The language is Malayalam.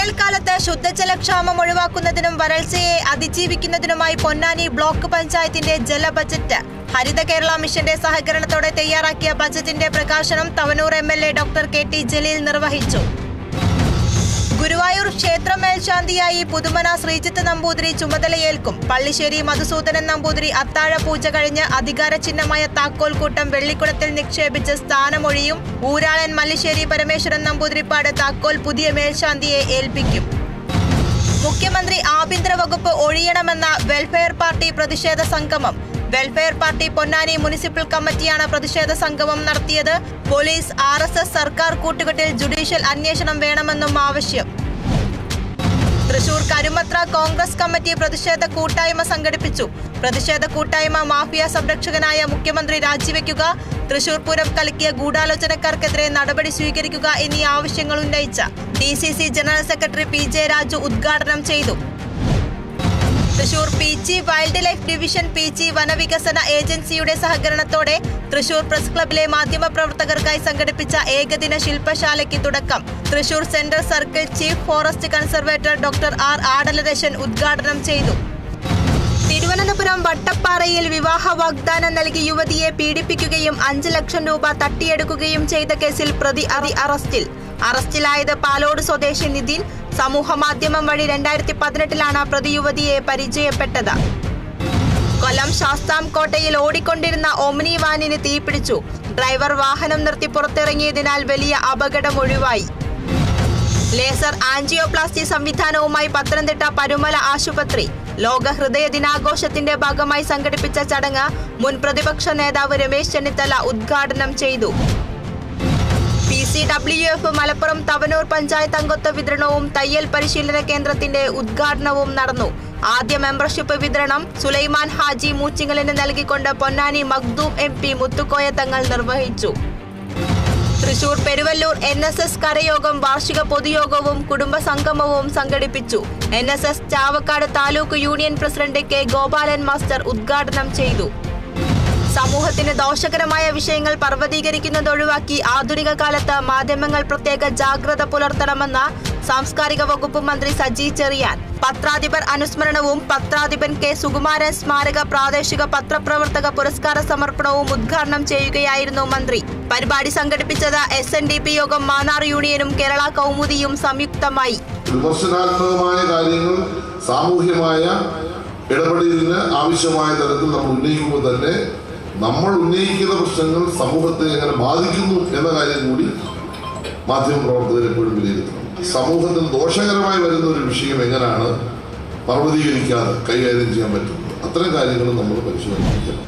വേനൽക്കാലത്ത് ശുദ്ധജലക്ഷാമം ഒഴിവാക്കുന്നതിനും വരൾച്ചയെ അതിജീവിക്കുന്നതിനുമായി പൊന്നാനി ബ്ലോക്ക് പഞ്ചായത്തിന്റെ ജല ബജറ്റ് ഹരിത കേരള മിഷന്റെ സഹകരണത്തോടെ തയ്യാറാക്കിയ ബജറ്റിന്റെ പ്രകാശനം തവനൂർ എംഎൽഎ ഡോക്ടർ കെ.ടി. ജലീൽ നിർവഹിച്ചു. ഗുരുവായൂർ ക്ഷേത്ര മേൽശാന്തിയായി പുതുമന ശ്രീജിത്ത് നമ്പൂതിരി ചുമതലയേൽക്കും. പള്ളിശ്ശേരി മധുസൂദനൻ നമ്പൂതിരി അത്താഴ പൂജ കഴിഞ്ഞ് അധികാര ചിഹ്നമായ താക്കോൽ കൂട്ടം വെള്ളിക്കുടത്തിൽ നിക്ഷേപിച്ച് സ്ഥാനമൊഴിയും. ഊരാളൻ മല്ലിശ്ശേരി പരമേശ്വരൻ നമ്പൂതിരിപ്പാട് താക്കോൽ പുതിയ മേൽശാന്തിയെ ഏൽപ്പിക്കും. മുഖ്യമന്ത്രി ആഭ്യന്തര വകുപ്പ് ഒഴിയണമെന്ന വെൽഫെയർ പാർട്ടി പ്രതിഷേധ സംഗമം. വെൽഫെയർ പാർട്ടി പൊന്നാനി മുനിസിപ്പൽ കമ്മിറ്റിയാണ് പ്രതിഷേധ സംഗമം നടത്തിയത്. പോലീസ് RSS സർക്കാർ കൂട്ടുകെട്ടിൽ ജുഡീഷ്യൽ അന്വേഷണം വേണമെന്നും ആവശ്യം. തൃശൂർ കരുമത്ര കോൺഗ്രസ് കമ്മിറ്റി പ്രതിഷേധ കൂട്ടായ്മ സംഘടിപ്പിച്ചു. പ്രതിഷേധ കൂട്ടായ്മ മാഫിയ സംരക്ഷകനായ മുഖ്യമന്ത്രി രാജിവെക്കുക, തൃശൂർ പൂരം കലക്കിയ ഗൂഢാലോചനക്കാർക്കെതിരെ നടപടി സ്വീകരിക്കുക എന്നീ ആവശ്യങ്ങൾ ഉന്നയിച്ച DCC general secretary PJ Raju ഉദ്ഘാടനം ചെയ്തു. Thrissur PG wild life division PG വനവികസന ഏജൻസിയുടെ സഹകരണത്തോടെ തൃശൂർ പ്രസ് ക്ലബിലെ മാധ്യമപ്രവർത്തകർക്കായി സംഘടിപ്പിച്ച ഏകദിന ശില്പശാലയ്ക്ക് തുടക്കം. Thrissur central circle chief forest conservator doctor R. ആടലരശൻ ഉദ്ഘാടനം ചെയ്തു. തിരുവനന്തപുരം വട്ടപ്പാറയിൽ വിവാഹ വാഗ്ദാനം നൽകി യുവതിയെ പീഡിപ്പിക്കുകയും 5 ലക്ഷം രൂപ തട്ടിയെടുക്കുകയും ചെയ്ത കേസിൽ പ്രതി അറസ്റ്റിൽ. അറസ്റ്റിലായത് പാലോട് സ്വദേശി നിതിൻ. സമൂഹമാധ്യമം വഴി 2018 പ്രതി യുവതിയെ പരിചയപ്പെട്ടത്. കൊല്ലം ശാസ്താംകോട്ടയിൽ ഓടിക്കൊണ്ടിരുന്ന ഓമ്നി വാനിന് തീപിടിച്ചു. ഡ്രൈവർ വാഹനം നിർത്തി പുറത്തിറങ്ങിയതിനാൽ വലിയ അപകടം ഒഴിവായി. ലേസർ ആൻജിയോപ്ലാസ്റ്റി സംവിധാനവുമായി പത്തനംതിട്ട പരുമല ആശുപത്രി. ലോക ഹൃദയ ദിനാഘോഷത്തിന്റെ ഭാഗമായി സംഘടിപ്പിച്ച ചടങ്ങ് മുൻ പ്രതിപക്ഷ നേതാവ് രമേശ് ചെന്നിത്തല ഉദ്ഘാടനം ചെയ്തു. PCWF മലപ്പുറം തവനൂർ പഞ്ചായത്ത് അംഗത്വ വിതരണവും തയ്യൽ പരിശീലന കേന്ദ്രത്തിന്റെ ഉദ്ഘാടനവും നടന്നു. ആദ്യ മെമ്പർഷിപ്പ് വിതരണം സുലൈമാൻ ഹാജി മൂച്ചിങ്ങലിന് നൽകിക്കൊണ്ട് പൊന്നാനി മഖ്ദൂം MP മുത്തുക്കോയ തങ്ങൾ നിർവഹിച്ചു. തൃശൂർ പെരുവല്ലൂർ NSS കരയോഗം വാർഷിക പൊതുയോഗവും കുടുംബസംഗമവും സംഘടിപ്പിച്ചു. NSS Chavakkad taluk union president K. Gopalan master ഉദ്ഘാടനം ചെയ്തു. സമൂഹത്തിന് ദോഷകരമായ വിഷയങ്ങൾ പർവ്വതീകരിക്കുന്നത് ഒഴിവാക്കി ആധുനിക കാലത്ത് മാധ്യമങ്ങൾ പ്രത്യേക ജാഗ്രത പുലർത്തണമെന്ന് സാംസ്കാരിക വകുപ്പ് മന്ത്രി സജി ചെറിയാൻ. പത്രാധിപർ അനുസ്മരണവും പത്രാധിപൻ K. സുകുമാരൻ സ്മാരക പ്രാദേശിക പത്രപ്രവർത്തക പുരസ്കാര സമർപ്പണവും ഉദ്ഘാടനം ചെയ്യുകയായിരുന്നു മന്ത്രി. പരിപാടി സംഘടിപ്പിച്ചത് SNDP യോഗം മാന്നാർ യൂണിയനും കേരള കൗമുദിയും സംയുക്തമായി. വിമർശനാത്മകമായ കാര്യങ്ങൾ സാമൂഹ്യമായ ഇടപെടലിന് ആവശ്യമായ തരത്തിൽ നമ്മൾ ഉന്നയിക്കുമ്പോൾ തന്നെ നമ്മൾ ഉന്നയിക്കുന്ന പ്രശ്നങ്ങൾ സമൂഹത്തെ എങ്ങനെ ബാധിക്കുന്നു എന്ന കാര്യം കൂടി മാധ്യമപ്രവർത്തകർ എപ്പോഴും വിലയിരുത്തണം. സമൂഹത്തിന് ദോഷകരമായി വരുന്ന ഒരു വിഷയം എങ്ങനെയാണ് പർവ്വതീകരിക്കാതെ കൈകാര്യം ചെയ്യാൻ പറ്റുന്നത്, അത്തരം കാര്യങ്ങൾ നമ്മൾ പരിശോധിക്കണം.